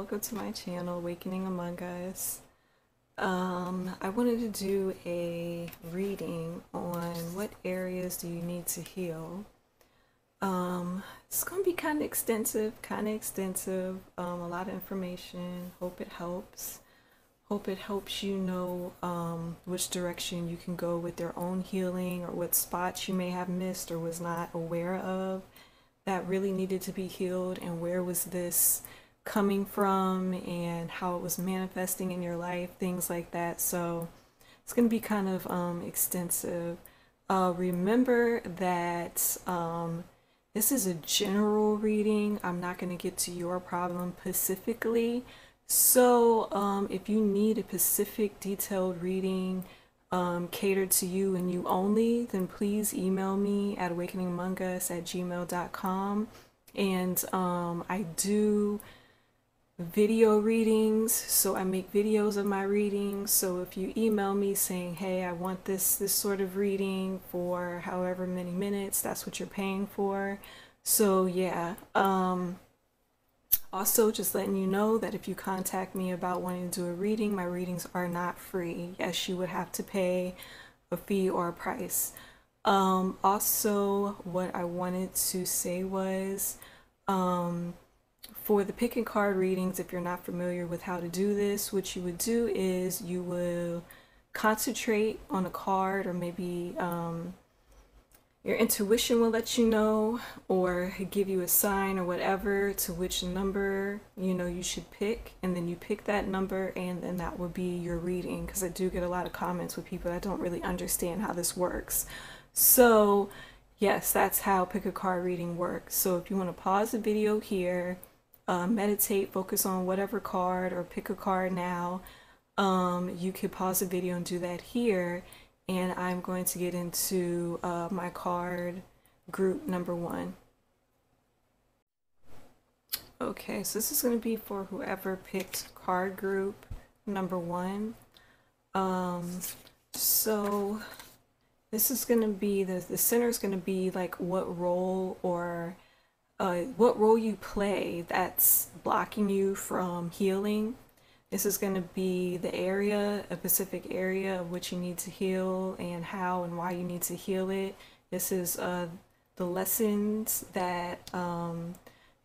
welcome to my channel, Awakening Among Us. I wanted to do a reading on what areas do you need to heal. It's going to be kind of extensive, a lot of information. Hope it helps. Hope it helps you know which direction you can go with your own healing, or what spots you may have missed or was not aware of that really needed to be healed, and where was this coming from and how it was manifesting in your life, things like that. So it's going to be kind of extensive. Remember that this is a general reading. I'm not going to get to your problem specifically. So if you need a specific detailed reading catered to you and you only, then please email me at awakeningamongus@gmail.com. And I do video readings, so I make videos of my readings. So if you email me saying, hey, I want this sort of reading for however many minutes, that's what you're paying for. So yeah, also just letting you know that if you contact me about wanting to do a reading, my readings are not free. Yes, you would have to pay a fee or a price. Also, what I wanted to say was, for the pick and card readings, if you're not familiar with how to do this, what you would do is you will concentrate on a card, or maybe your intuition will let you know, or give you a sign or whatever to which number you should pick, and then you pick that number, and then that will be your reading, because I do get a lot of comments with people that don't really understand how this works. So yes, that's how pick a card reading works. So if you want to pause the video here, meditate, focus on whatever card, or pick a card now, you could pause the video and do that here, and I'm going to get into my card group number 1. Okay, so this is going to be for whoever picked card group number 1. So this is going to be, the center is going to be like what role, or what role you play that's blocking you from healing. This is going to be the area, a specific area of which you need to heal, and how and why you need to heal it. This is the lessons that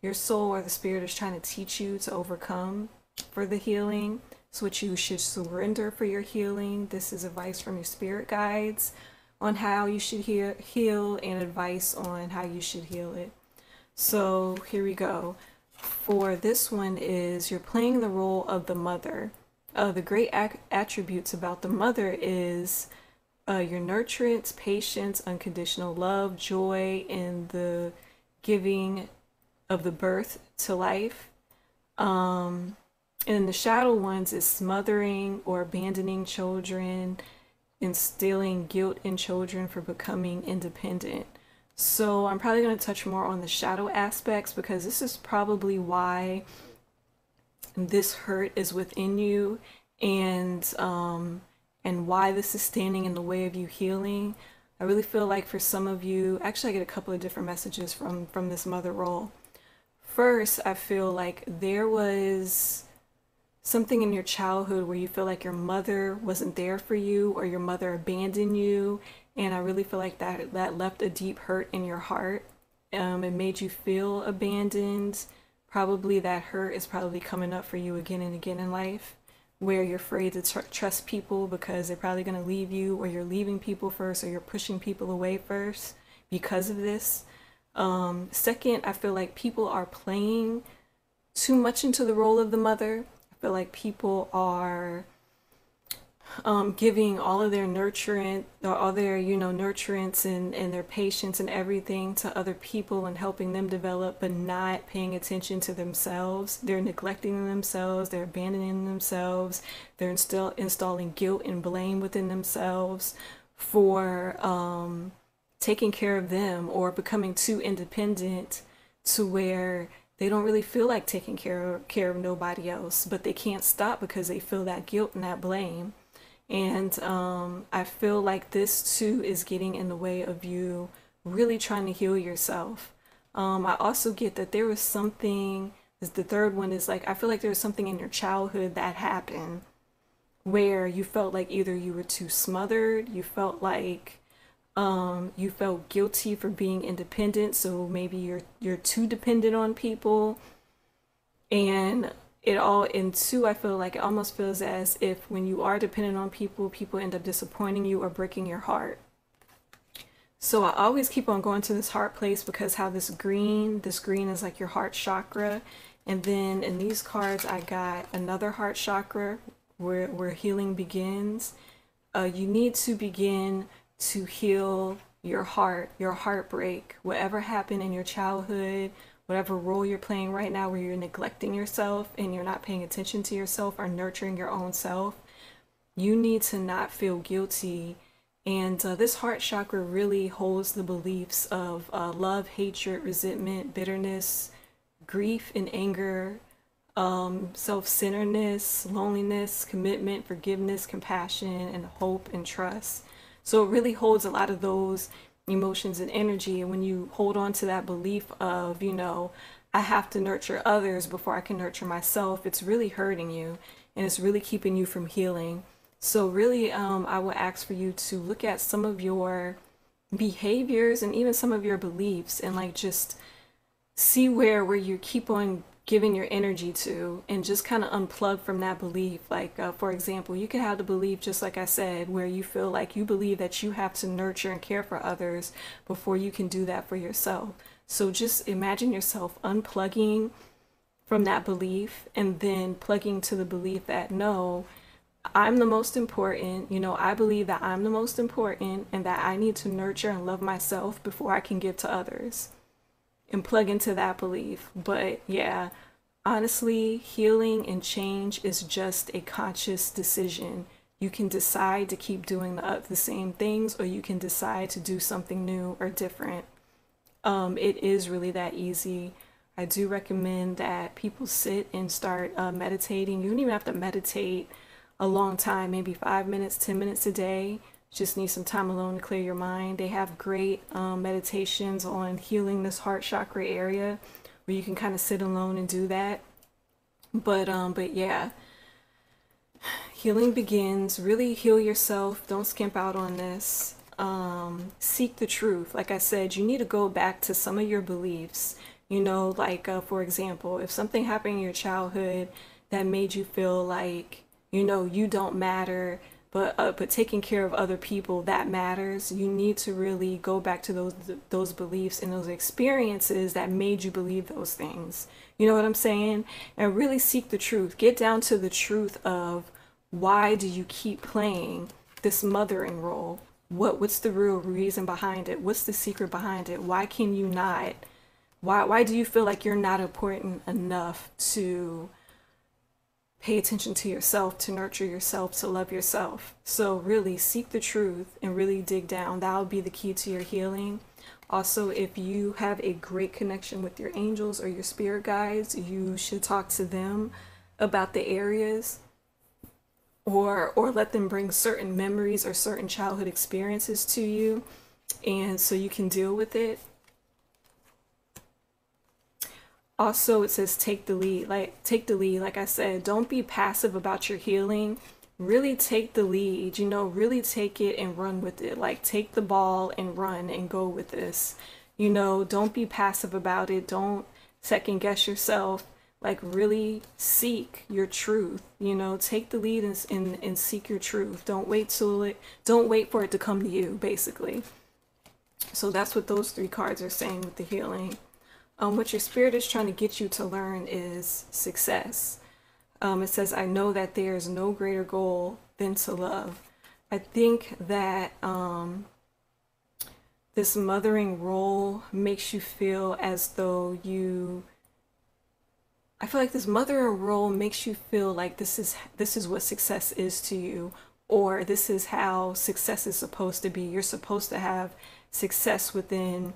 your soul or the spirit is trying to teach you to overcome for the healing. It's what you should surrender for your healing. This is advice from your spirit guides on how you should heal, and advice on how you should heal it. So here we go. For this one is, you're playing the role of the mother. The great attributes about the mother is your nurturance, patience, unconditional love, joy in the giving of the birth to life. And the shadow ones is smothering or abandoning children, instilling guilt in children for becoming independent. So I'm probably going to touch more on the shadow aspects, because this is probably why this hurt is within you, and why this is standing in the way of you healing. I really feel like for some of you, actually I get a couple of different messages from this mother role. First, I feel like there was something in your childhood where you feel like your mother wasn't there for you, or your mother abandoned you. And I really feel like that left a deep hurt in your heart. It made you feel abandoned. Probably that hurt is probably coming up for you again and again in life, where you're afraid to trust people because they're probably going to leave you, or you're leaving people first, or you're pushing people away first because of this. Second, I feel like people are playing too much into the role of the mother. I feel like people are giving all of their nurturance, or all their nurturance and their patience and everything to other people, and helping them develop, but not paying attention to themselves. They're neglecting themselves, they're abandoning themselves, they're installing guilt and blame within themselves for taking care of them, or becoming too independent to where they don't really feel like taking care of nobody else, but they can't stop because they feel that guilt and that blame. And I feel like this too is getting in the way of you really trying to heal yourself. I also get that there was something The third one is like, I feel like there's something in your childhood that happened where you felt like either you were too smothered, you felt like you felt guilty for being independent, so maybe you're too dependent on people. And it all, in two, I feel like it almost feels as if when you are dependent on people, people end up disappointing you or breaking your heart. So I always keep on going to this heart place because how this green is like your heart chakra. And then in these cards, I got another heart chakra where healing begins. You need to begin to heal your heart, your heartbreak, whatever happened in your childhood, whatever role you're playing right now where you're neglecting yourself and you're not paying attention to yourself or nurturing your own self. You need to not feel guilty. And this heart chakra really holds the beliefs of love, hatred, resentment, bitterness, grief and anger, self-centeredness, loneliness, commitment, forgiveness, compassion, and hope and trust. So it really holds a lot of those emotions and energy. And when you hold on to that belief of, you know, I have to nurture others before I can nurture myself, it's really hurting you and it's really keeping you from healing. So really, I would ask for you to look at some of your behaviors and even some of your beliefs and like just see where you keep on giving your energy to and just kind of unplug from that belief. Like, for example, you could have the belief, just like I said, where you feel like you believe that you have to nurture and care for others before you can do that for yourself. So just imagine yourself unplugging from that belief and then plugging to the belief that no, I'm the most important. You know, I believe that I'm the most important and that I need to nurture and love myself before I can give to others. And plug into that belief. But yeah, honestly, healing and change is just a conscious decision. You can decide to keep doing the same things, or you can decide to do something new or different. It is really that easy. I do recommend that people sit and start meditating. You don't even have to meditate a long time, maybe 5 minutes, 10 minutes a day. Just need some time alone to clear your mind. They have great meditations on healing this heart chakra area where you can kind of sit alone and do that. But yeah, healing begins. Really heal yourself. Don't skimp out on this. Seek the truth. Like I said, you need to go back to some of your beliefs. You know, like for example, if something happened in your childhood that made you feel like, you know, you don't matter, but taking care of other people, that matters. You need to really go back to those beliefs and those experiences that made you believe those things. You know what I'm saying? And really seek the truth. Get down to the truth of why do you keep playing this mothering role? What's the real reason behind it? What's the secret behind it? Why can you not? Why do you feel like you're not important enough to pay attention to yourself, to nurture yourself, to love yourself? So really seek the truth and really dig down. That will be the key to your healing. Also, if you have a great connection with your angels or your spirit guides, you should talk to them about the areas or let them bring certain memories or certain childhood experiences to you, and so you can deal with it. Also, it says take the lead. Like I said, don't be passive about your healing. Really take the lead, you know, really take it and run with it. Like take the ball and run and go with this. You know, don't be passive about it. Don't second guess yourself. Like really seek your truth, you know, take the lead and seek your truth. Don't wait for it to come to you, basically. So that's what those three cards are saying with the healing. What your spirit is trying to get you to learn is success. It says, I know that there is no greater goal than to love. I think that this mothering role makes you feel as though I feel like this mothering role makes you feel like this is what success is to you, or this is how success is supposed to be. You're supposed to have success within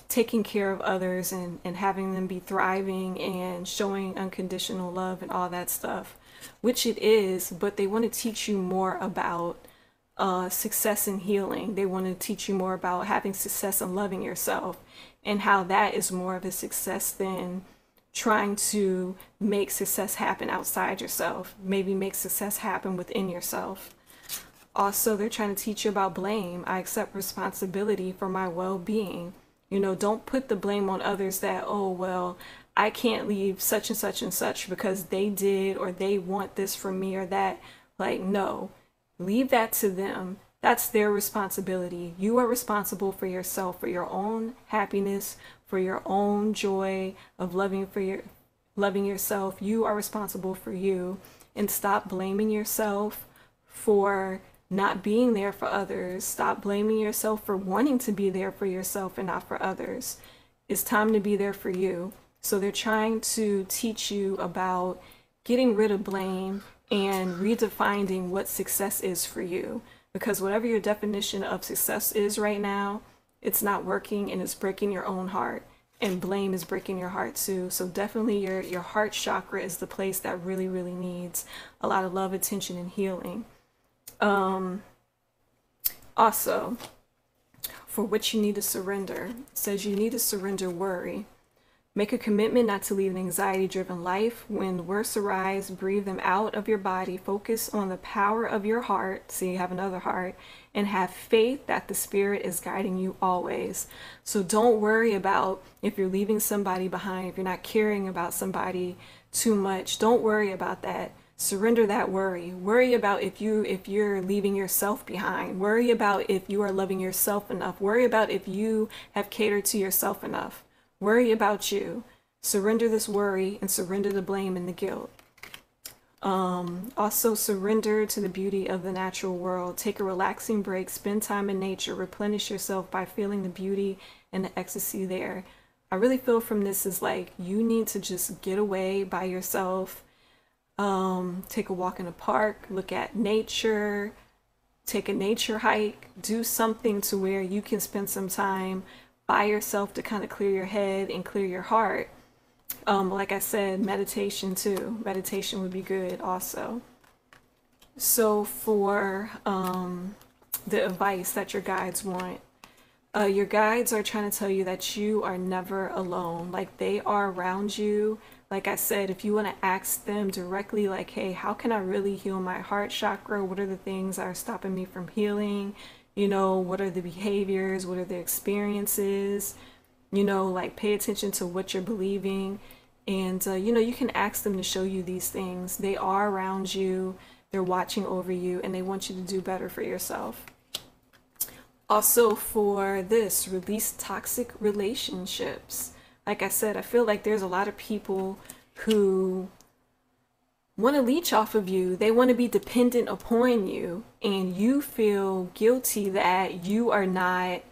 taking care of others and having them be thriving and showing unconditional love and all that stuff, which it is, but they want to teach you more about success and healing. They want to teach you more about having success and loving yourself and how that is more of a success than trying to make success happen outside yourself, maybe make success happen within yourself. Also, they're trying to teach you about blame. I accept responsibility for my well-being. You know, don't put the blame on others that, oh, well, I can't leave such and such and such because they did, or they want this from me or that. Like, no, leave that to them. That's their responsibility. You are responsible for yourself, for your own happiness, for your own joy of loving yourself. You are responsible for you, and stop blaming yourself for not being there for others. Stop blaming yourself for wanting to be there for yourself and not for others. It's time to be there for you. So they're trying to teach you about getting rid of blame and redefining what success is for you. Because whatever your definition of success is right now, it's not working, and it's breaking your own heart. And blame is breaking your heart too. So definitely your heart chakra is the place that really, really needs a lot of love, attention, and healing. Also, for which you need to surrender, it says you need to surrender worry. Make a commitment not to lead an anxiety-driven life. When worries arise, breathe them out of your body. Focus on the power of your heart. So you have another heart. And have faith that the Spirit is guiding you always. So don't worry about if you're leaving somebody behind, if you're not caring about somebody too much. Don't worry about that. Surrender that worry. Worry about if you're leaving yourself behind. Worry about if you are loving yourself enough. Worry about if you have catered to yourself enough. Worry about you. Surrender this worry and surrender the blame and the guilt. Also surrender to the beauty of the natural world. Take a relaxing break. Spend time in nature. Replenish yourself by feeling the beauty and the ecstasy there. I really feel from this is like you need to just get away by yourself. Take a walk in a park, look at nature, take a nature hike, do something to where you can spend some time by yourself to kind of clear your head and clear your heart. Like I said, meditation too. Meditation would be good also. So for the advice that your guides want, your guides are trying to tell you that you are never alone. Like they are around you. Like I said, if you want to ask them directly, like, hey, how can I really heal my heart chakra? What are the things that are stopping me from healing? You know, what are the behaviors? What are the experiences? You know, like pay attention to what you're believing. And, you know, you can ask them to show you these things. They are around you. They're watching over you, and they want you to do better for yourself. Also for this, release toxic relationships. Like I said, I feel like there's a lot of people who want to leech off of you. They want to be dependent upon you, and you feel guilty that you are not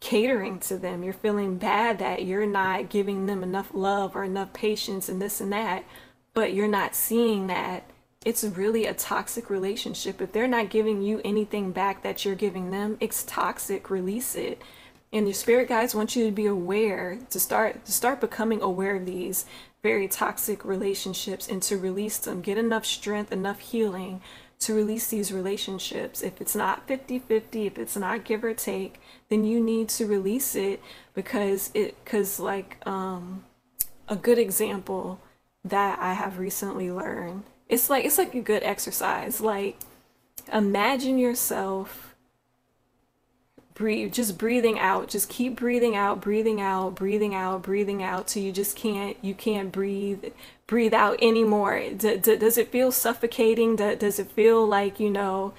catering to them. You're feeling bad that you're not giving them enough love or enough patience and this and that, but you're not seeing that it's really a toxic relationship. If they're not giving you anything back that you're giving them, it's toxic. Release it. And your spirit guides want you to be aware, to start becoming aware of these very toxic relationships and to release them. Get enough strength, enough healing to release these relationships. If it's not 50-50, if it's not give or take, then you need to release it because like a good example that I have recently learned, it's like a good exercise. Like imagine yourself just breathing out. Just keep breathing out, breathing out, breathing out, breathing out till you can't breathe out anymore. Does it feel suffocating? Does it feel like, you know,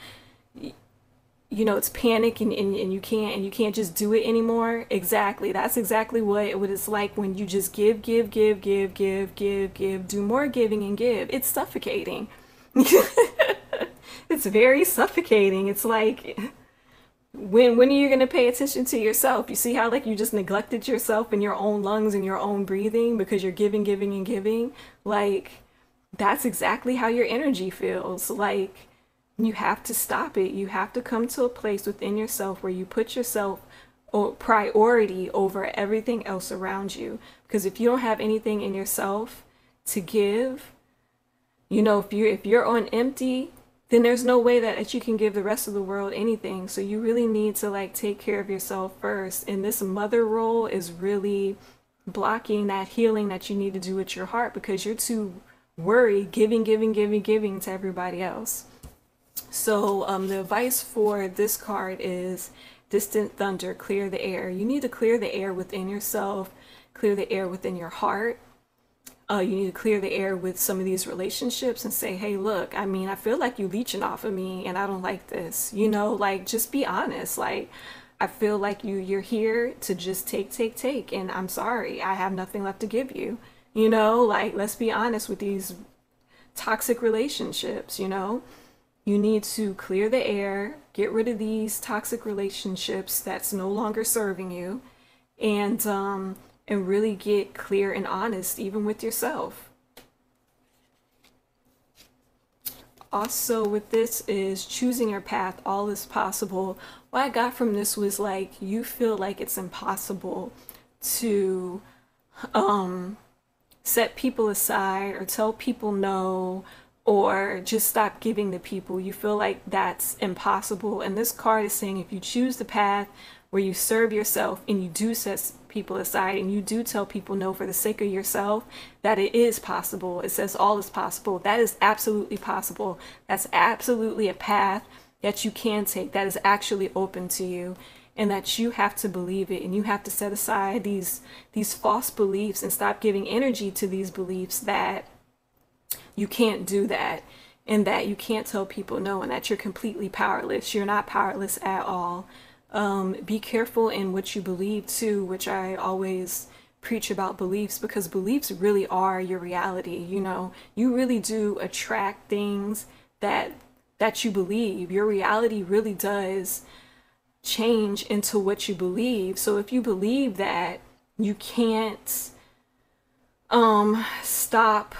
it's panic and you can't just do it anymore? Exactly. That's exactly what it's like when you just give, do more giving and give. It's suffocating. It's very suffocating. It's like, when are you going to pay attention to yourself? You see how like you just neglected yourself and your own lungs and your own breathing because you're giving and giving? Like that's exactly how your energy feels. Like you have to stop it. You have to come to a place within yourself where you put yourself priority over everything else around you. Because if you don't have anything in yourself to give, you know, if you're on empty, then there's no way that you can give the rest of the world anything. So you really need to like take care of yourself first. And this mother role is really blocking that healing that you need to do with your heart because you're too worried giving to everybody else. So the advice for this card is distant thunder, clear the air. You need to clear the air within yourself, clear the air within your heart. You need to clear the air with some of these relationships and say, hey, look, I mean, I feel like you're leeching off of me and I don't like this. You know, like, just be honest. Like, I feel like you're here to just take, and I'm sorry, I have nothing left to give you. You know, like, let's be honest with these toxic relationships, you know. You need to clear the air, get rid of these toxic relationships that's no longer serving you, and really get clear and honest even with yourself. Also with this is choosing your path, all is possible. What I got from this was like, you feel like it's impossible to set people aside or tell people no, or just stop giving to people. You feel like that's impossible. And this card is saying if you choose the path where you serve yourself and you do set people aside and you do tell people no for the sake of yourself, that it is possible. It says all is possible. That is absolutely possible. That's absolutely a path that you can take, that is actually open to you, and that you have to believe it, and you have to set aside these false beliefs and stop giving energy to these beliefs that you can't do that, and that you can't tell people no, and that you're completely powerless. You're not powerless at all. Be careful in what you believe too, which I always preach about beliefs, because beliefs really are your reality. You know, you really do attract things that you believe. Your reality really does change into what you believe. So if you believe that you can't stop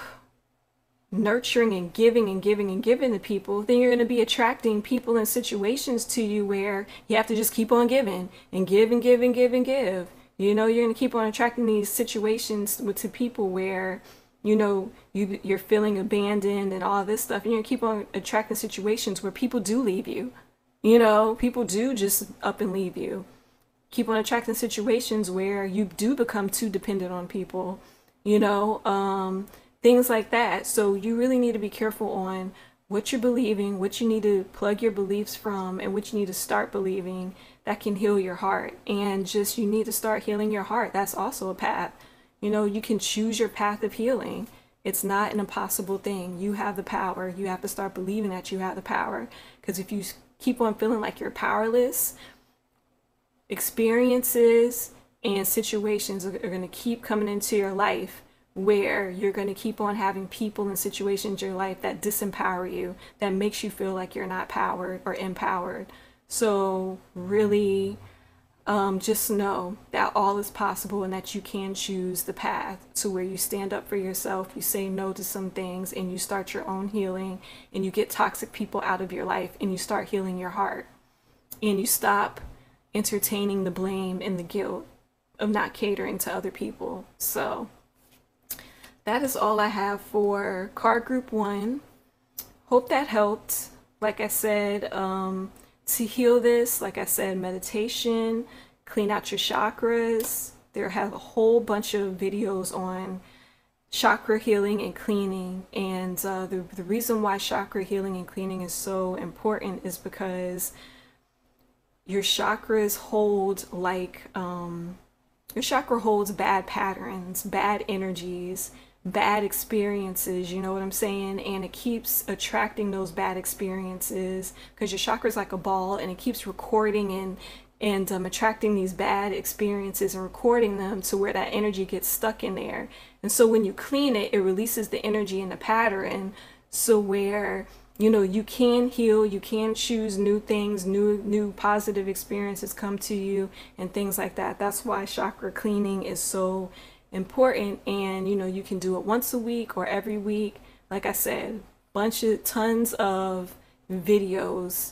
nurturing and giving to people, then you're going to be attracting people and situations to you where you have to just keep on giving and give. You know, you're going to keep on attracting these situations to people where, you know, you're feeling abandoned and all this stuff, and you're going to keep on attracting situations where people do leave you. You know, people do just up and leave you. Keep on attracting situations where you do become too dependent on people, you know, things like that. So you really need to be careful on what you're believing, what you need to plug your beliefs from, and what you need to start believing that can heal your heart. And just, you need to start healing your heart. That's also a path. You know, you can choose your path of healing. It's not an impossible thing. You have the power. You have to start believing that you have the power. Because if you keep on feeling like you're powerless, experiences and situations are going to keep coming into your life where you're going to keep on having people and situations in your life that disempower you, that makes you feel like you're not powered or empowered. So really, just know that all is possible, and that you can choose the path to where you stand up for yourself, you say no to some things, and you start your own healing, and you get toxic people out of your life, and you start healing your heart, and you stop entertaining the blame and the guilt of not catering to other people. So that is all I have for card group 1. Hope that helped. Like I said, to heal this, like I said, meditation, clean out your chakras. There have a whole bunch of videos on chakra healing and cleaning. And the reason why chakra healing and cleaning is so important is because your chakras hold your chakra holds bad patterns, bad energies, bad experiences, you know what I'm saying? And it keeps attracting those bad experiences because your chakra is like a ball, and it keeps recording and attracting these bad experiences and recording them to where that energy gets stuck in there. And so when you clean it, it releases the energy and the pattern, so where, you know, you can heal, you can choose new things, new positive experiences come to you and things like that. That's why chakra cleaning is so important. And you know, you can do it once a week or every week. Like I said, tons of videos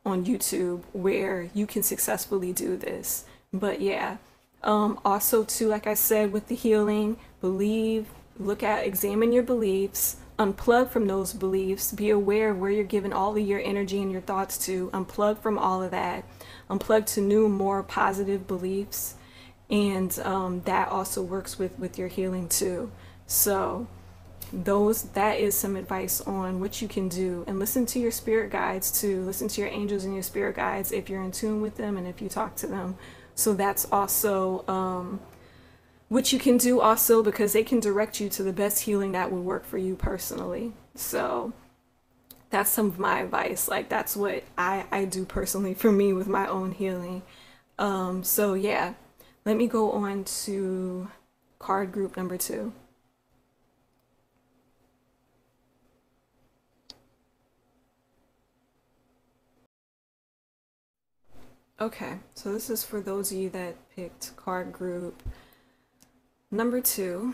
on YouTube where you can successfully do this. But yeah, also too, like I said, with the healing, examine your beliefs, unplug from those beliefs, be aware of where you're giving all of your energy and your thoughts to, unplug from all of that, unplug to new, more positive beliefs, And that also works with your healing too. So that is some advice on what you can do. And listen to your spirit guides too. Listen to your angels and your spirit guides if you're in tune with them and if you talk to them. So that's also what you can do also, because they can direct you to the best healing that would work for you personally. So that's some of my advice. Like, that's what I do personally for me with my own healing. So yeah, let me go on to card group number 2. Okay, so this is for those of you that picked card group number 2.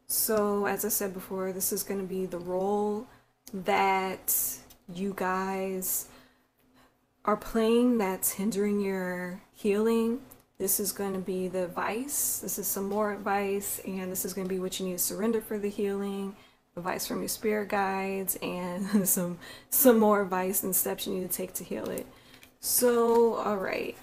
So as I said before, this is going to be the role that you guys are playing that's hindering your healing. This is going to be the advice. This is some more advice, and this is going to be what you need to surrender for the healing, advice from your spirit guides, and some more advice and steps you need to take to heal it. So, all right.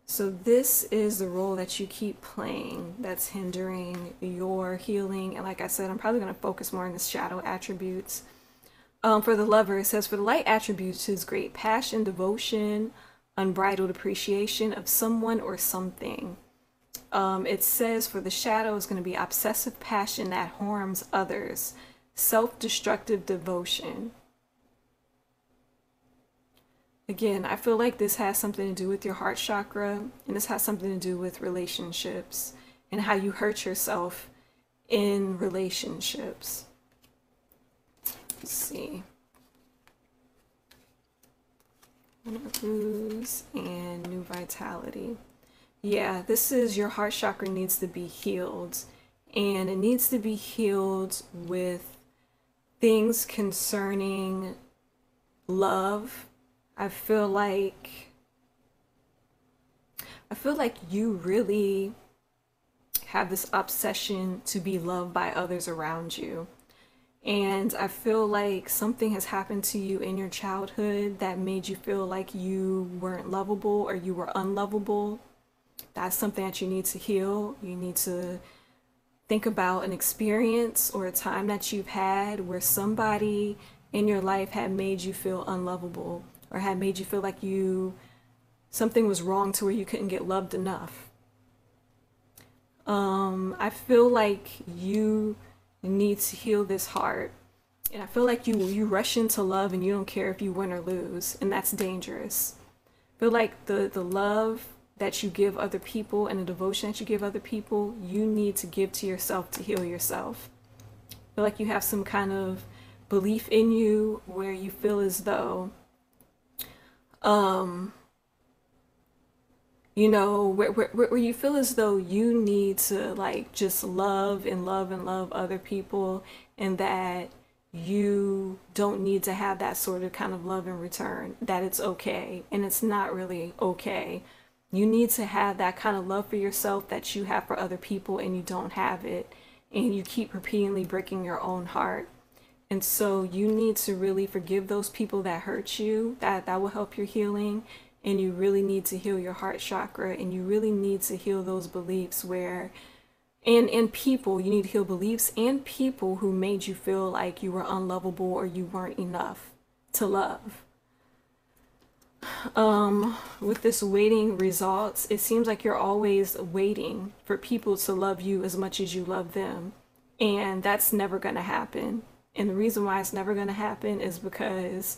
So this is the role that you keep playing that's hindering your healing. And like I said, I'm probably going to focus more on the shadow attributes. For the lover, it says, for the light attributes is great passion, devotion, unbridled appreciation of someone or something. It says for the shadow is going to be obsessive passion that harms others, self-destructive devotion. Again, I feel like this has something to do with your heart chakra, and this has something to do with relationships and how you hurt yourself in relationships. Let's see. Lose and new vitality. Yeah, this is your heart chakra needs to be healed, and it needs to be healed with things concerning love. I feel like you really have this obsession to be loved by others around you. And I feel like something has happened to you in your childhood that made you feel like you weren't lovable or you were unlovable. That's something that you need to heal. You need to think about an experience or a time that you've had where somebody in your life had made you feel unlovable, or had made you feel like something was wrong to where you couldn't get loved enough. I feel like you need to heal this heart. And I feel like you rush into love and you don't care if you win or lose, and that's dangerous. I feel like the love that you give other people and the devotion that you give other people, you need to give to yourself to heal yourself. I feel like you have some kind of belief in you where you feel as though you know, where you feel as though you need to like just love and love and love other people, and that you don't need to have that sort of kind of love in return, that it's okay. And it's not really okay. You need to have that kind of love for yourself that you have for other people, and you don't have it, and you keep repeatedly breaking your own heart. And so you need to really forgive those people that hurt you. That will help your healing. And you really need to heal your heart chakra, and you really need to heal those beliefs where, and people, you need to heal beliefs and people who made you feel like you were unlovable or you weren't enough to love. With this waiting results, it seems like you're always waiting for people to love you as much as you love them. And that's never going to happen. And the reason why it's never going to happen is because,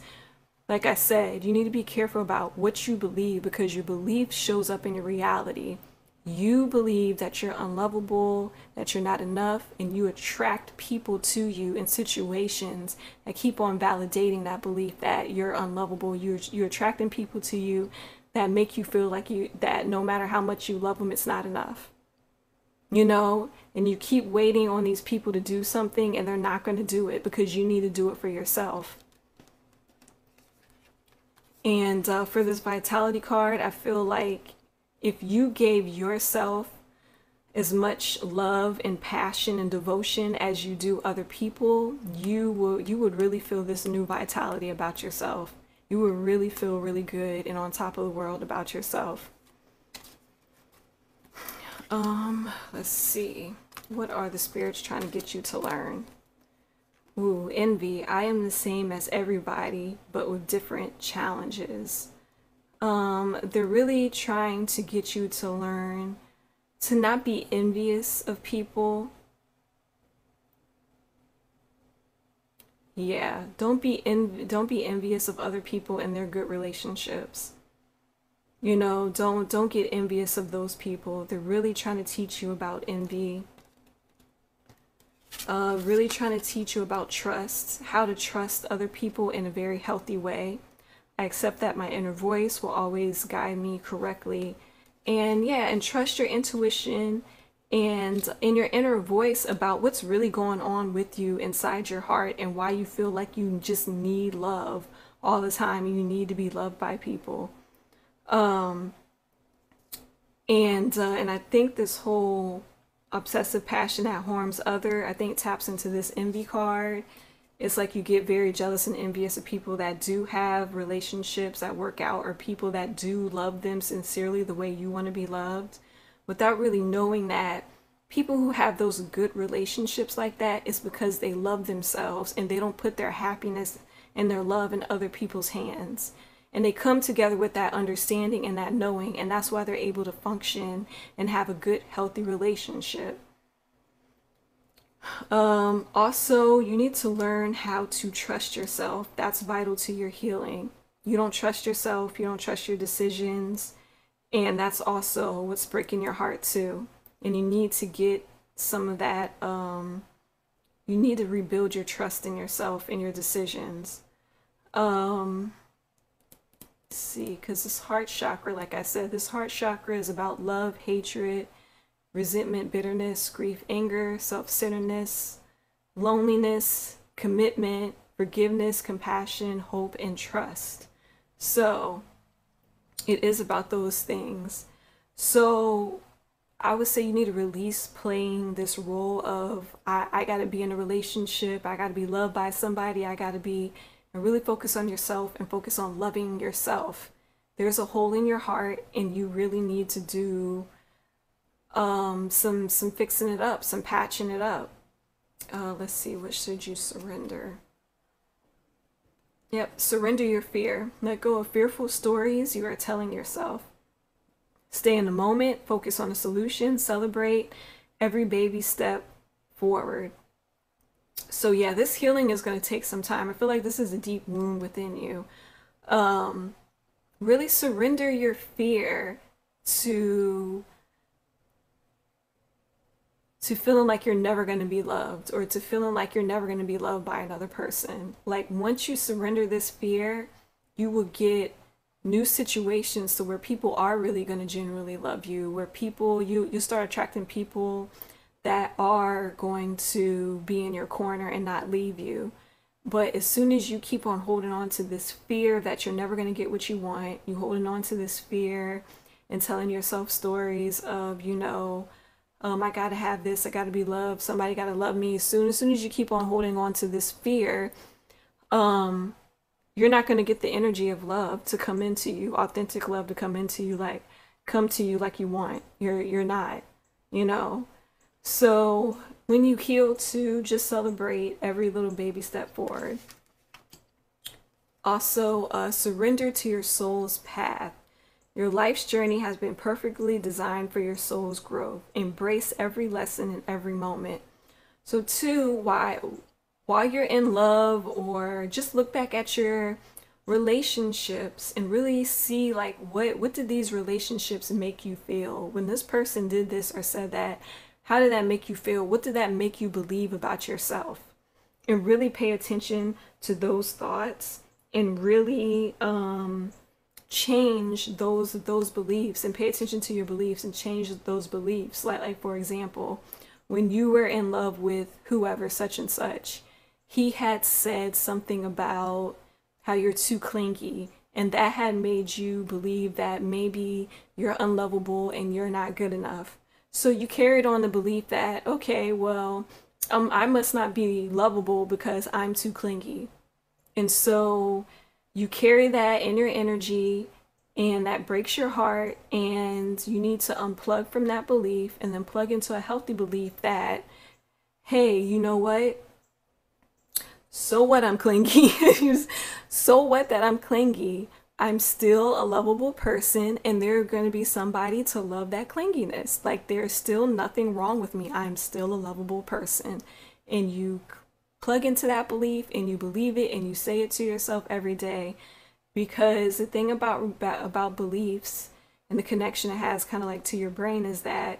like I said, you need to be careful about what you believe, because your belief shows up in your reality. You believe that you're unlovable, that you're not enough, and you attract people to you in situations that keep on validating that belief that you're unlovable. You're attracting people to you that make you feel like that no matter how much you love them, it's not enough. You know, and you keep waiting on these people to do something, and they're not going to do it because you need to do it for yourself. And for this vitality card, I feel like if you gave yourself as much love and passion and devotion as you do other people, you would really feel this new vitality about yourself. You would really feel really good and on top of the world about yourself. Let's see. What are the spirits trying to get you to learn? Ooh, envy. I am the same as everybody, but with different challenges. They're really trying to get you to learn to not be envious of people. Yeah, don't be envious of other people and their good relationships. You know, don't get envious of those people. They're really trying to teach you about envy. Really trying to teach you about trust, how to trust other people in a very healthy way. I accept that my inner voice will always guide me correctly. And yeah, and trust your intuition and in your inner voice about what's really going on with you inside your heart and why you feel like you just need love all the time. You need to be loved by people. And I think this whole obsessive passion that harms other, I think taps into this envy card. It's like you get very jealous and envious of people that do have relationships that work out, or people that do love them sincerely the way you want to be loved, without really knowing that people who have those good relationships like that is because they love themselves and they don't put their happiness and their love in other people's hands. And they come together with that understanding and that knowing, and that's why they're able to function and have a good, healthy relationship. Also, you need to learn how to trust yourself. That's vital to your healing. You don't trust yourself, you don't trust your decisions, and that's also what's breaking your heart too. And you need to get some of that, you need to rebuild your trust in yourself and your decisions. See, because this heart chakra, like I said, this heart chakra is about love, hatred, resentment, bitterness, grief, anger, self-centeredness, loneliness, commitment, forgiveness, compassion, hope, and trust. So it is about those things. So I would say you need to release playing this role of I got to be in a relationship, I got to be loved by somebody, I got to be, and really focus on yourself and focus on loving yourself. There's a hole in your heart and you really need to do some fixing it up, some patching it up. Let's see, what should you surrender? Yep, surrender your fear. Let go of fearful stories you are telling yourself. Stay in the moment, focus on the solution, celebrate every baby step forward. So yeah, this healing is going to take some time. I feel like this is a deep wound within you. Really surrender your fear to feeling like you're never going to be loved, or to feeling like you're never going to be loved by another person. Like once you surrender this fear, you will get new situations to where people are really going to genuinely love you, where people, you start attracting people that are going to be in your corner and not leave you. But as soon as you keep on holding on to this fear that you're never going to get what you want, you holding on to this fear and telling yourself stories of, you know, I gotta have this, I gotta be loved, somebody gotta love me. As soon as you keep on holding on to this fear, you're not gonna get the energy of love to come into you, authentic love to come to you like you want. You're not, you know. So when you heal too, just celebrate every little baby step forward. Also, surrender to your soul's path. Your life's journey has been perfectly designed for your soul's growth. Embrace every lesson in every moment. So two, while you're in love, or just look back at your relationships and really see like what did these relationships make you feel? When this person did this or said that, how did that make you feel? What did that make you believe about yourself? And really pay attention to those thoughts and really change those beliefs, and pay attention to your beliefs and change those beliefs. Like for example, when you were in love with whoever, such and such, he had said something about how you're too clingy, and that had made you believe that maybe you're unlovable and you're not good enough. So you carried on the belief that, okay, well, I must not be lovable because I'm too clingy. And so you carry that in your energy, and that breaks your heart, and you need to unplug from that belief and then plug into a healthy belief that, hey, you know what? So what, I'm clingy. So what that I'm clingy. I'm still a lovable person, and there's going to be somebody to love that clinginess. Like, there's still nothing wrong with me. I'm still a lovable person. And you plug into that belief and you believe it and you say it to yourself every day. Because the thing about beliefs and the connection it has kind of like to your brain is that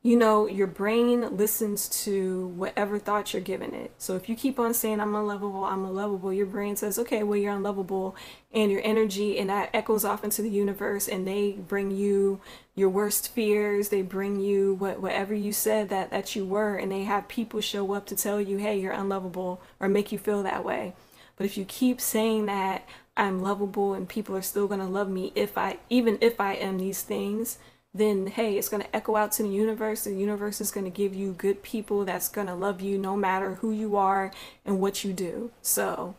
you know, your brain listens to whatever thoughts you're giving it. So if you keep on saying, I'm unlovable, your brain says, okay, well, you're unlovable, and your energy, and that echoes off into the universe, and they bring you your worst fears. They bring you whatever you said that you were, and they have people show up to tell you, hey, you're unlovable, or make you feel that way. But if you keep saying that I'm lovable and people are still going to love me even if I am these things, then hey, it's going to echo out to the universe. The universe is going to give you good people that's going to love you no matter who you are and what you do. So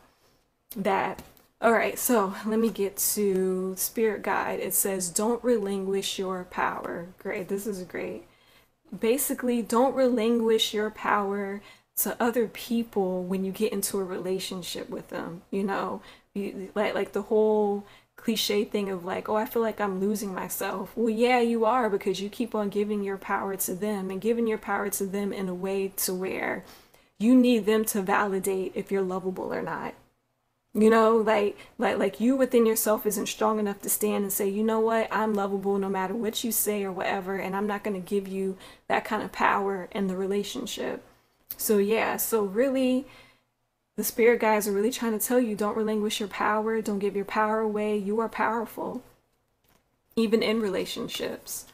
that, all right, so let me get to Spirit Guide. It says, don't relinquish your power. Great, this is great. Basically, don't relinquish your power to other people when you get into a relationship with them. You know, like the whole cliche thing of like, oh, I feel like I'm losing myself. Well, yeah, you are, because you keep on giving your power to them, and giving your power to them in a way to where you need them to validate if you're lovable or not. You know, like you within yourself isn't strong enough to stand and say, you know what, I'm lovable no matter what you say or whatever, and I'm not going to give you that kind of power in the relationship. So yeah, so really, the spirit guides are really trying to tell you, don't relinquish your power. Don't give your power away. You are powerful, even in relationships.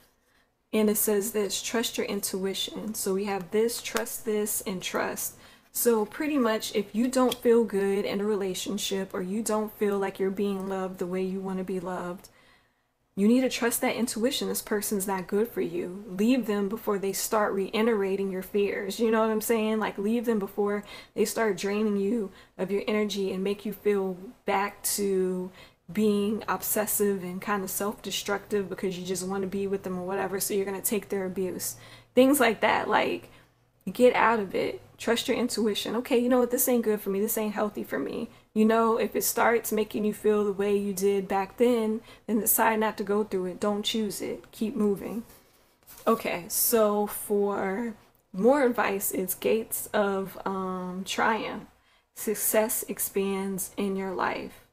And it says this, trust your intuition. So we have this, and trust. So pretty much if you don't feel good in a relationship, or you don't feel like you're being loved the way you want to be loved, you need to trust that intuition. This person's not good for you. Leave them before they start reiterating your fears. You know what I'm saying? Like, leave them before they start draining you of your energy and make you feel back to being obsessive and kind of self-destructive because you just want to be with them or whatever. So you're going to take their abuse. Things like that. Like, get out of it. Trust your intuition. Okay, you know what? This ain't good for me. This ain't healthy for me. You know, if it starts making you feel the way you did back then decide not to go through it. Don't choose it. Keep moving. Okay, so for more advice, it's Gates of Triumph. Success expands in your life.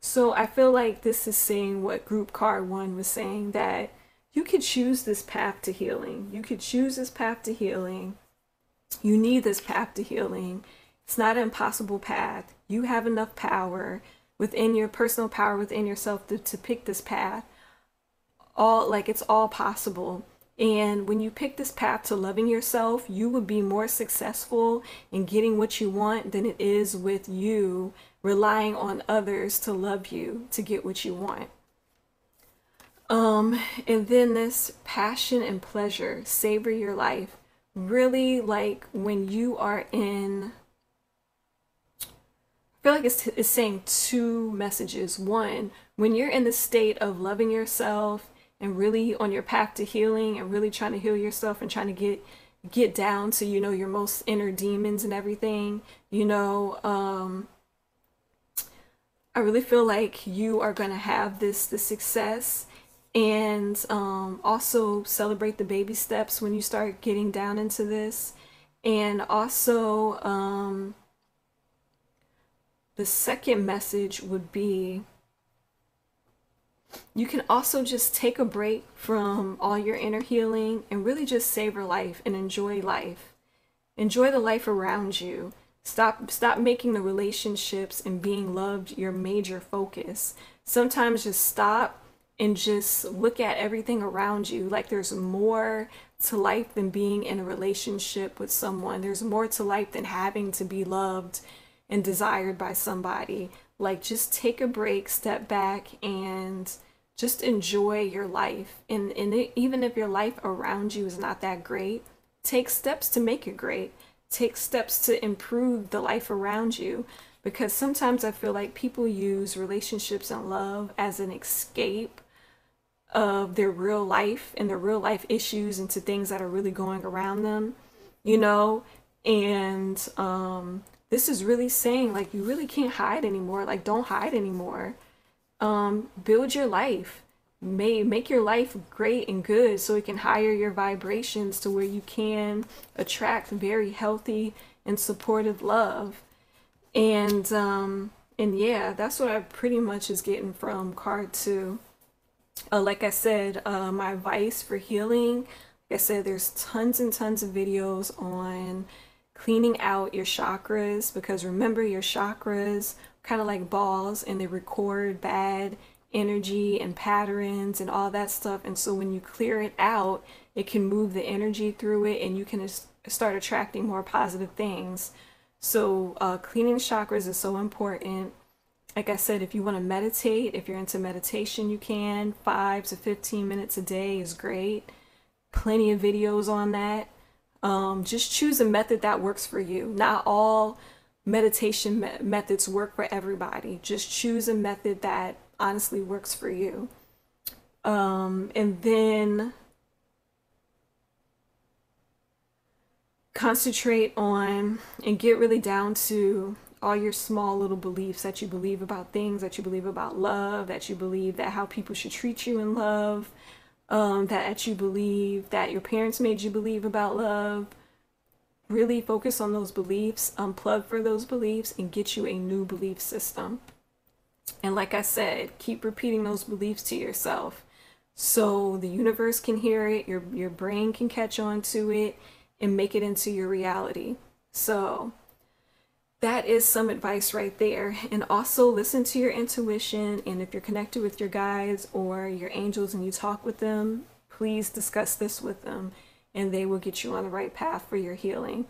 So I feel like this is saying what group card 1 was saying, that you could choose this path to healing. You could choose this path to healing. You need this path to healing. It's not an impossible path. You have enough power within your personal power within yourself to pick this path. It's all possible. And when you pick this path to loving yourself, you will be more successful in getting what you want than it is with you relying on others to love you to get what you want. And then this passion and pleasure, savor your life. Really, like when you are in, I feel like it's saying 2 messages. 1, when you're in the state of loving yourself and really on your path to healing and really trying to heal yourself and trying to get down to, you know, your most inner demons and everything, you know, I really feel like you are going to have the success. And also celebrate the baby steps when you start getting down into this. And also the second message would be, you can also just take a break from all your inner healing and really just savor life and enjoy life. Enjoy the life around you. Stop making the relationships and being loved your major focus. Sometimes just stop and just look at everything around you. Like, there's more to life than being in a relationship with someone. There's more to life than having to be loved and desired by somebody. Like, just take a break, step back, and just enjoy your life. And even if your life around you is not that great, take steps to make it great. Take steps to improve the life around you. because sometimes I feel like people use relationships and love as an escape of their real life and their real life issues into things that are really going around them, you know? And this is really saying, like, you really can't hide anymore. Like, don't hide anymore. Build your life. Make your life great and good so it can higher your vibrations to where you can attract very healthy and supportive love. And yeah, that's what I pretty much is getting from card 2. Like I said, my advice for healing, like I said, there's tons and tons of videos on cleaning out your chakras, because remember, your chakras kind of like balls, and they record bad energy and patterns and all that stuff. And so when you clear it out, it can move the energy through it, and you can start attracting more positive things. So cleaning chakras is so important. Like I said, if you want to meditate, if you're into meditation, you can. 5 to 15 minutes a day is great. Plenty of videos on that. Just choose a method that works for you. Not all meditation methods work for everybody. Just choose a method that honestly works for you. And then concentrate on and get really down to all your small little beliefs that you believe about things, that you believe about love, that you believe that how people should treat you in love, that you believe that your parents made you believe about love. Really focus on those beliefs, unplug for those beliefs, and get you a new belief system. And like I said, keep repeating those beliefs to yourself so the universe can hear it, your brain can catch on to it, and make it into your reality. So that is some advice right there. And also listen to your intuition. And if you're connected with your guides or your angels and you talk with them, please discuss this with them, and they will get you on the right path for your healing.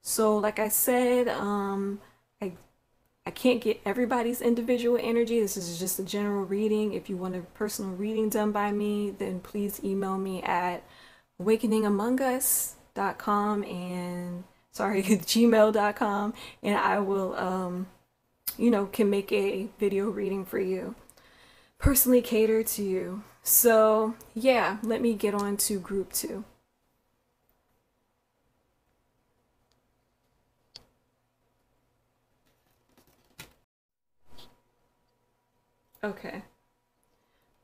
So like I said, I can't get everybody's individual energy. This is just a general reading. If you want a personal reading done by me, then please email me at AwakeningAmongUs.com and gmail.com, and I will can make a video reading for you, personally cater to you. So yeah, let me get on to group 2. Okay,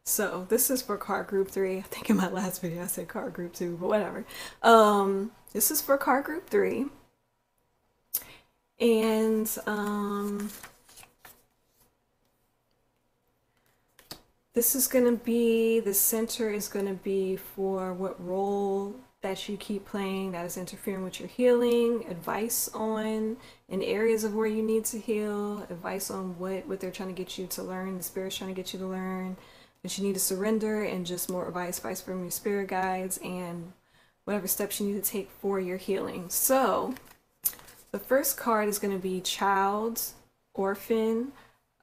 so this is for card group 3. I think in my last video I said card group 2, but whatever. This is for card group 3. And this is going to be, the center is going to be for what role that you keep playing that is interfering with your healing, advice on in areas of where you need to heal, advice on what they're trying to get you to learn, the spirit's trying to get you to learn, that you need to surrender, and just more advice from your spirit guides and whatever steps you need to take for your healing. So the first card is going to be child, orphan.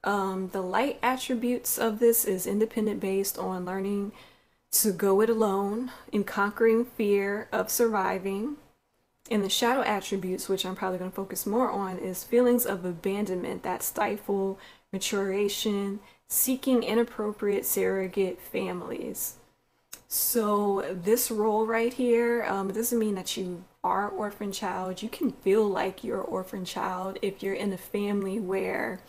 The light attributes of this is independent, based on learning to go it alone and conquering fear of surviving. And the shadow attributes, which I'm probably going to focus more on, is feelings of abandonment that stifle maturation, seeking inappropriate surrogate families. So this role right here, it doesn't mean that you are an orphan child. You can feel like you're an orphan child if you're in a family where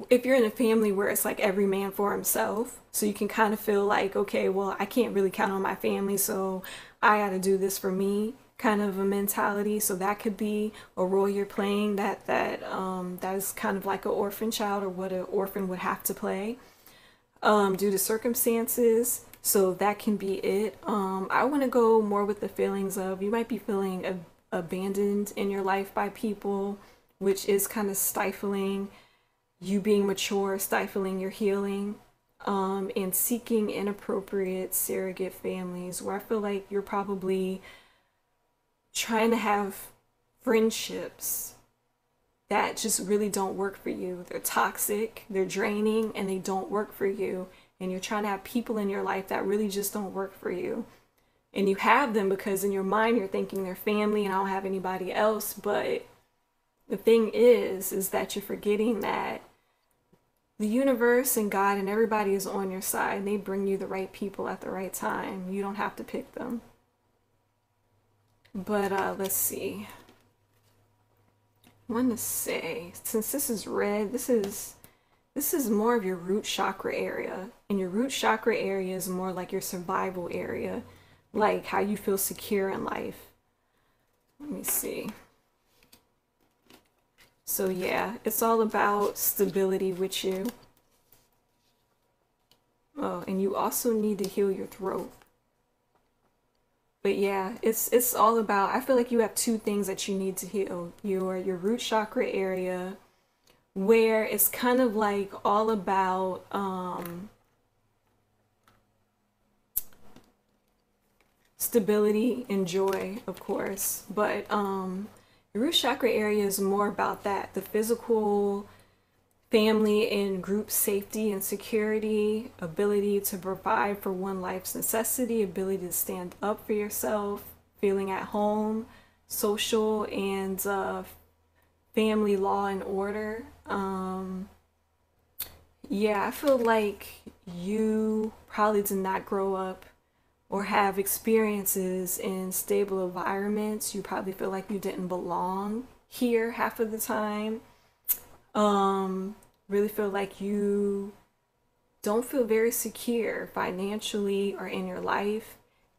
it's like every man for himself. So you can kind of feel like, okay, well, I can't really count on my family, so I got to do this for me, kind of a mentality. So that could be a role you're playing, that is kind of like an orphan child, or what an orphan would have to play due to circumstances. So that can be it. I want to go more with the feelings of, you might be feeling abandoned in your life by people, which is kind of stifling you being mature, stifling your healing, and seeking inappropriate surrogate families, where I feel like you're probably trying to have friendships that just really don't work for you. They're toxic, they're draining, and they don't work for you. And you're trying to have people in your life that really just don't work for you. And you have them because in your mind you're thinking they're family and I don't have anybody else, but The thing is that you're forgetting that the universe and God and everybody is on your side. They bring you the right people at the right time. You don't have to pick them. But let's see. I want to say, since this is red, this is more of your root chakra area. And your root chakra area is more like your survival area, like how you feel secure in life. Let me see. So yeah, it's all about stability with you. Oh, and you also need to heal your throat. But yeah, it's all about, I feel like you have two things that you need to heal. Your root chakra area, where it's kind of like all about stability and joy, of course. But the root chakra area is more about that, the physical, family and group safety and security, ability to provide for one life's necessity, ability to stand up for yourself, feeling at home, social and family law and order. Yeah, I feel like you probably did not grow up or have experiences in stable environments. You probably feel like you didn't belong here half of the time. Really feel like you don't feel very secure financially or in your life.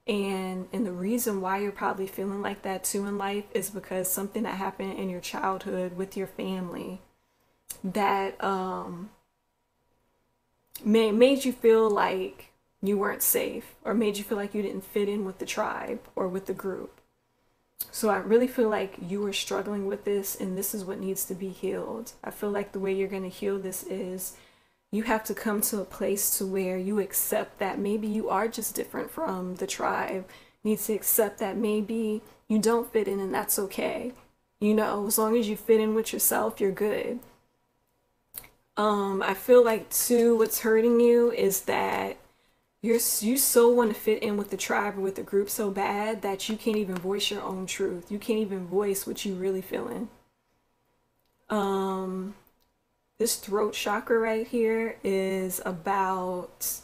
And the reason why you're probably feeling like that too in life is because something that happened in your childhood with your family that made you feel like you weren't safe, or made you feel like you didn't fit in with the tribe or with the group. So I really feel like you are struggling with this, and this is what needs to be healed. I feel like the way you're going to heal this is you have to come to a place to where you accept that maybe you are just different from the tribe. You need to accept that maybe you don't fit in, and that's okay. You know, as long as you fit in with yourself, you're good. I feel like too, what's hurting you is that you so want to fit in with the tribe or with the group so bad that you can't even voice your own truth. You can't even voice what you really feeling. This throat chakra right here is about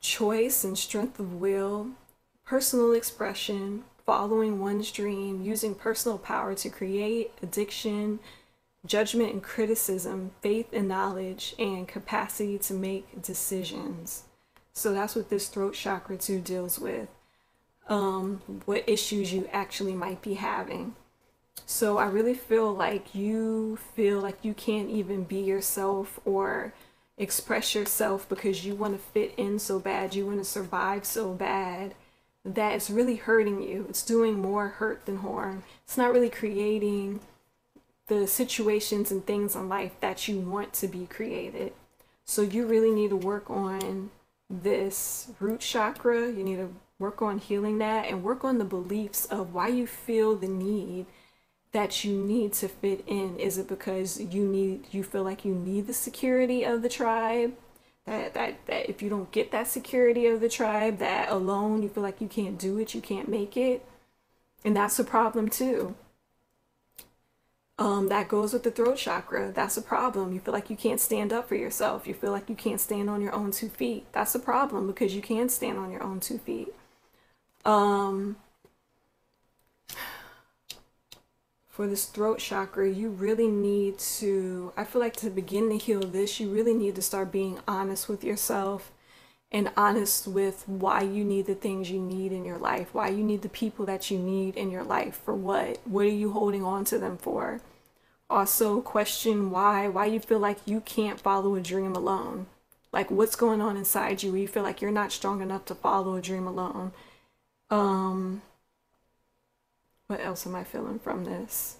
choice and strength of will, personal expression, following one's dream, using personal power to create, addiction, judgment and criticism, faith and knowledge, and capacity to make decisions. So that's what this throat chakra too deals with. What issues you actually might be having. So I really feel like you can't even be yourself or express yourself because you want to fit in so bad, you want to survive so bad, that it's really hurting you. It's doing more hurt than harm. It's not really creating the situations and things in life that you want to be created. So you really need to work on this root chakra. You need to work on healing that and work on the beliefs of why you feel the need that you need to fit in. Is it because you feel like you need the security of the tribe? That if you don't get that security of the tribe, that alone you feel like you can't do it, you can't make it. And that's a problem too. That goes with the throat chakra. That's a problem. You feel like you can't stand up for yourself. You feel like you can't stand on your own 2 feet. That's a problem because you can stand on your own 2 feet. For this throat chakra, you really need to, I feel like to begin to heal this, you really need to start being honest with yourself and honest with why you need the things you need in your life, why you need the people that you need in your life, for what are you holding on to them for? Also question why you feel like you can't follow a dream alone. Like what's going on inside you where you feel like you're not strong enough to follow a dream alone. What else am I feeling from this?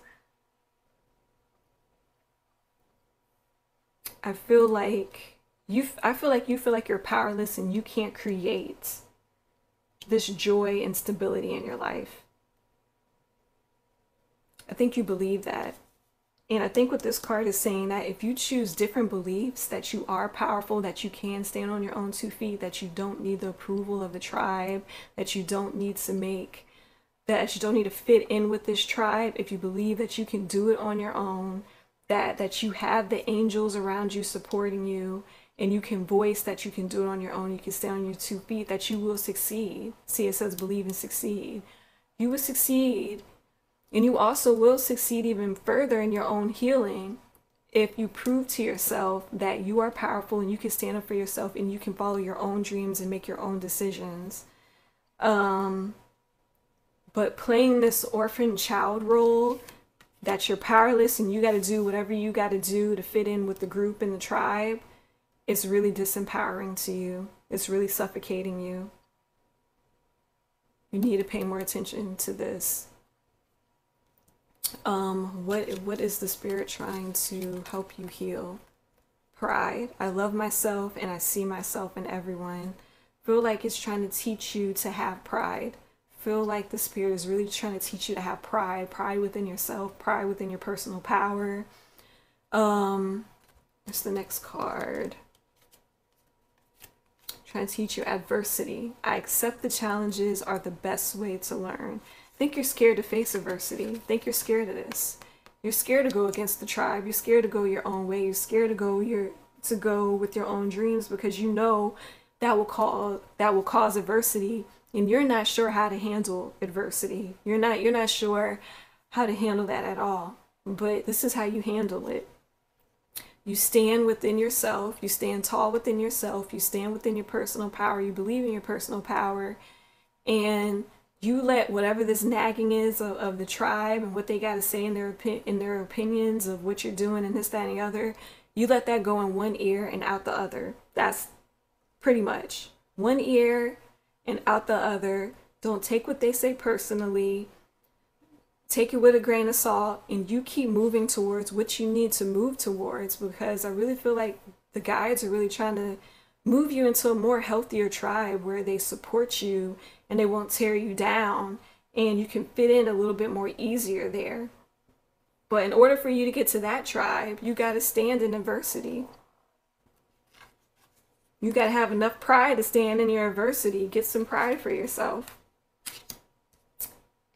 I feel like you feel like you're powerless and you can't create this joy and stability in your life. I think you believe that. And I think what this card is saying, that if you choose different beliefs, that you are powerful, that you can stand on your own 2 feet, that you don't need the approval of the tribe, that you don't need to make that you don't need to fit in with this tribe, if you believe that you can do it on your own, that you have the angels around you supporting you, and you can voice that you can do it on your own, you can stand on your 2 feet, that you will succeed. See, it says believe and succeed. You will succeed. And you also will succeed even further in your own healing if you prove to yourself that you are powerful and you can stand up for yourself and you can follow your own dreams and make your own decisions. But playing this orphan child role, that you're powerless and you got to do whatever you got to do to fit in with the group and the tribe, it's really disempowering to you. It's really suffocating you. You need to pay more attention to this. What is the spirit trying to help you heal? Pride. I love myself and I see myself in everyone. Feel like it's trying to teach you to have pride. Feel like the spirit is really trying to teach you to have pride. Pride within yourself. Pride within your personal power. What's the next card? Trying to teach you adversity. I accept the challenges are the best way to learn. Think you're scared to face adversity. Think you're scared of this. You're scared to go against the tribe. You're scared to go your own way. You're scared to go with your own dreams, because you know that will cause adversity, and you're not sure how to handle adversity. You're not sure how to handle that at all. But this is how you handle it. You stand within yourself. You stand tall within yourself. You stand within your personal power. You believe in your personal power, and you let whatever this nagging is of the tribe and what they got to say in their opinions of what you're doing and this, that, and the other, you let that go in one ear and out the other. That's pretty much one ear and out the other. Don't take what they say personally. Take it with a grain of salt, and you keep moving towards what you need to move towards, because I really feel like the guides are really trying to move you into a more healthier tribe where they support you and they won't tear you down, and you can fit in a little bit more easier there. But in order for you to get to that tribe, you got to stand in adversity. You got to have enough pride to stand in your adversity. Get some pride for yourself.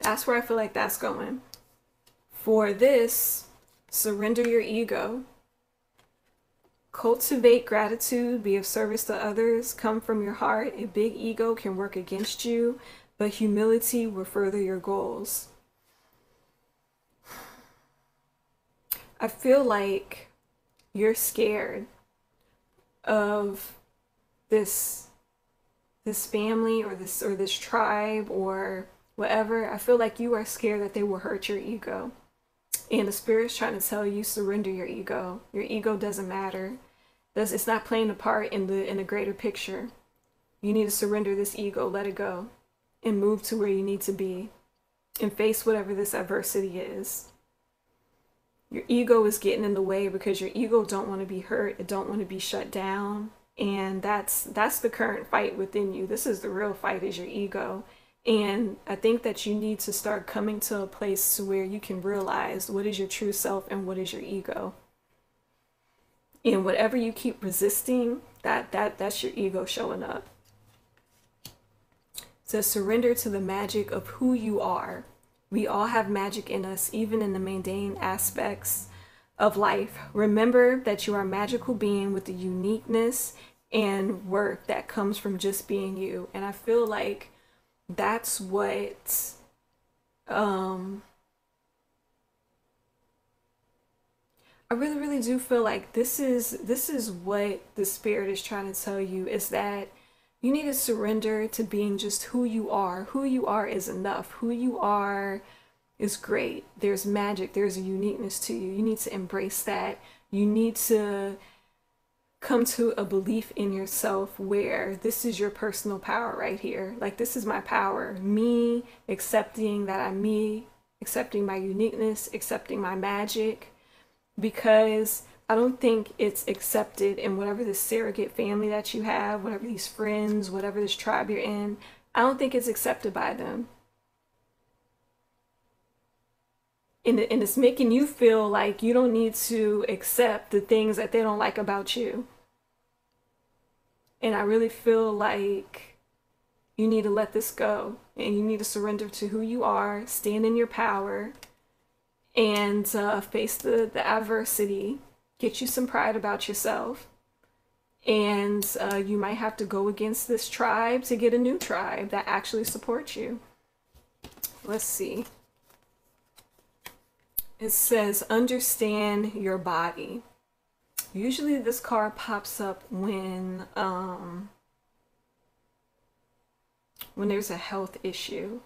That's where I feel like that's going. For this, surrender your ego. Cultivate gratitude, be of service to others, come from your heart. A big ego can work against you, but humility will further your goals. I feel like you're scared of this family or this tribe or whatever. I feel like you are scared that they will hurt your ego. And the spirit's trying to tell you, surrender your ego. Your ego doesn't matter. It's not playing a part in the greater picture. You need to surrender this ego, let it go, and move to where you need to be, and face whatever this adversity is. Your ego is getting in the way because your ego don't want to be hurt. It don't want to be shut down. And that's the current fight within you. This is the real fight, is your ego. And I think that you need to start coming to a place to where you can realize what is your true self and what is your ego. And whatever you keep resisting, that's your ego showing up. So surrender to the magic of who you are. We all have magic in us, even in the mundane aspects of life. Remember that you are a magical being with the uniqueness and worth that comes from just being you. And I feel like that's what I really do feel like this is what the spirit is trying to tell you, is that you need to surrender to being just who you are. Who you are is enough. Who you are is great. There's magic. There's a uniqueness to you. You need to embrace that. You need to come to a belief in yourself where this is your personal power right here. Like, this is my power. Me accepting that I'm me, accepting my uniqueness, accepting my magic. Because I don't think it's accepted in whatever this surrogate family that you have, whatever these friends, whatever this tribe you're in, I don't think it's accepted by them. And it's making you feel like you don't need to accept the things that they don't like about you. And I really feel like You need to let this go, and you need to surrender to who you are, stand in your power, and face the adversity. Get you some pride about yourself. And you might have to go against this tribe to get a new tribe that actually supports you. Let's see. It says, understand your body. Usually this card pops up when there's a health issue.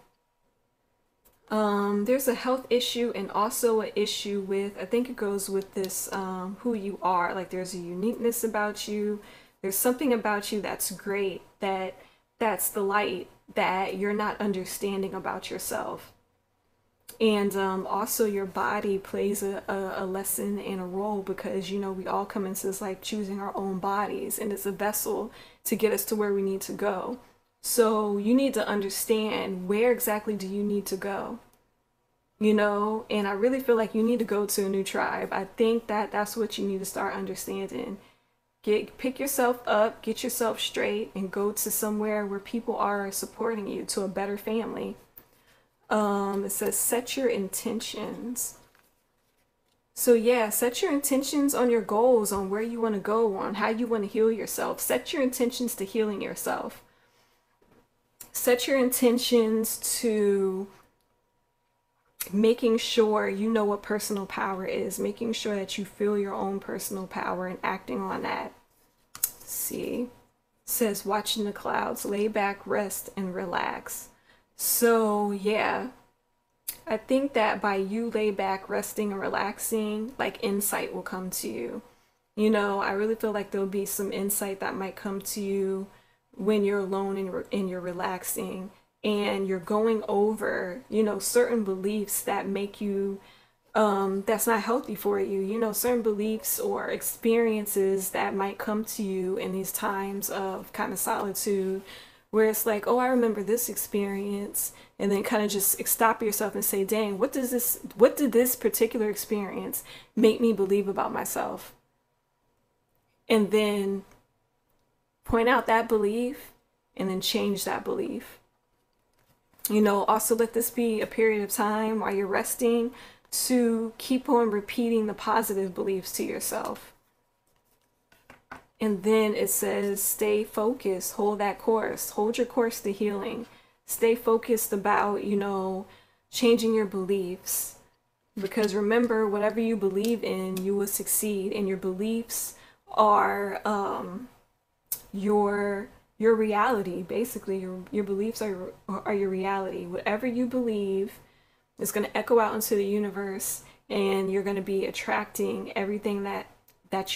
There's a health issue and also an issue with, I think it goes with this, who you are. Like there's a uniqueness about you. There's something about you that's great, that's the light that you're not understanding about yourself. And also your body plays a lesson and a role, because, you know, we all come into this life choosing our own bodies, and it's a vessel to get us to where we need to go. So you need to understand, where exactly do you need to go? You know, and I really feel like you need to go to a new tribe. I think that that's what you need to start understanding. Pick yourself up, get yourself straight, and go to somewhere where people are supporting you, to a better family. It says set your intentions. So yeah, set your intentions on your goals, on where you want to go, on how you want to heal yourself. Set your intentions to healing yourself. Set your intentions to making sure you know what personal power is, making sure that you feel your own personal power and acting on that. Let's see, it says watching the clouds, lay back, rest, and relax. So yeah, I think that by you lay back, resting, and relaxing, like insight will come to you. You know, I really feel like there'll be some insight that might come to you when you're alone and you're relaxing, and you're going over, you know, certain beliefs that make you, that's not healthy for you. You know, certain beliefs or experiences that might come to you in these times of kind of solitude, where it's like, oh, I remember this experience, and then kind of just stop yourself and say, dang, what did this particular experience make me believe about myself? And then point out that belief, and then change that belief. You know, also let this be a period of time while you're resting to keep on repeating the positive beliefs to yourself. And then it says, stay focused, hold that course, hold your course to healing. Stay focused about, you know, changing your beliefs. Because remember, whatever you believe in, you will succeed. And your beliefs are your reality. Basically, your beliefs are your reality. Whatever you believe is going to echo out into the universe, and you're going to be attracting everything that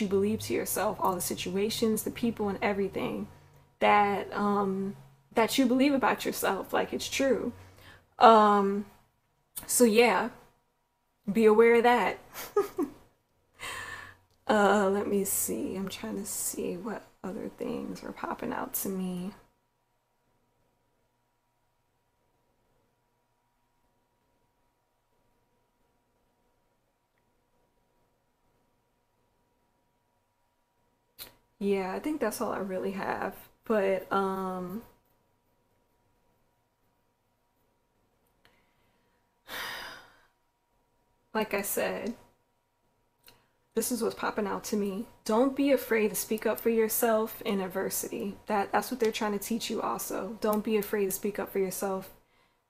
you believe to yourself, all the situations, the people, and everything that you believe about yourself, like it's true. So yeah, be aware of that. Let me see. I'm trying to see what other things are popping out to me. Yeah, I think that's all I really have. But like I said, this is what's popping out to me. Don't be afraid to speak up for yourself in adversity. That's what they're trying to teach you also. Don't be afraid to speak up for yourself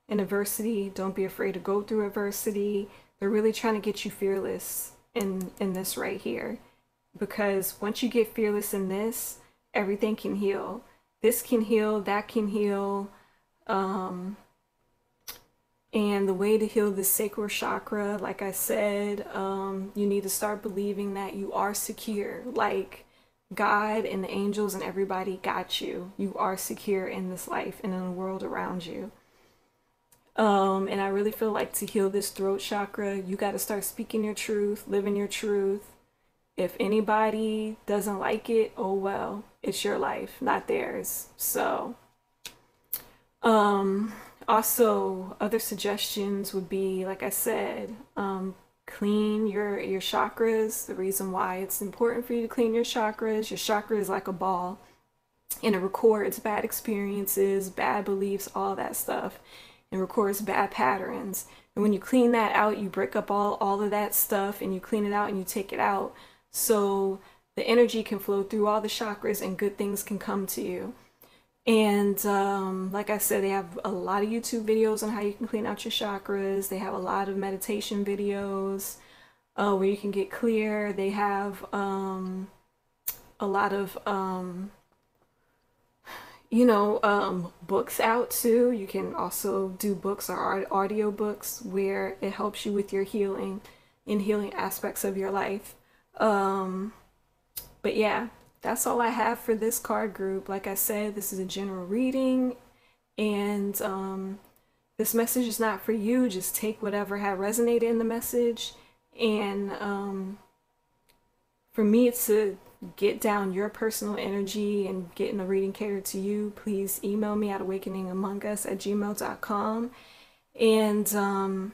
in adversity. Don't be afraid to go through adversity. They're really trying to get you fearless in this right here. Because once you get fearless in this, everything can heal. This can heal, that can heal. And the way to heal the sacral chakra, like I said, you need to start believing that you are secure. Like God and the angels and everybody got you. You are secure in this life and in the world around you. And I really feel like to heal this throat chakra, you got to start speaking your truth, living your truth. If anybody doesn't like it, oh well, it's your life, not theirs. So, also other suggestions would be, like I said, clean your chakras. The reason why it's important for you to clean your chakra is like a ball. and it records bad experiences, bad beliefs, all that stuff. It records bad patterns. And when you clean that out, you break up all of that stuff and you clean it out and you take it out. So the energy can flow through all the chakras and good things can come to you. And like I said, they have a lot of YouTube videos on how you can clean out your chakras. They have a lot of meditation videos where you can get clear. They have a lot of books out too. You can also do books or audio books where it helps you with your healing and healing aspects of your life. But yeah, that's all I have for this card group. Like I said, this is a general reading, and this message is not for you. Just take whatever had resonated in the message. And for me, it's to get down your personal energy and getting a reading catered to you. Please email me at awakeningamongus@gmail.com. And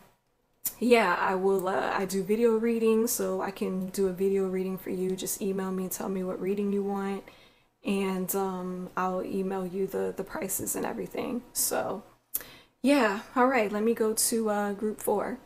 yeah, I do video readings, so I can do a video reading for you. Just email me and tell me what reading you want, and I'll email you the prices and everything. So yeah, all right, let me go to group 4.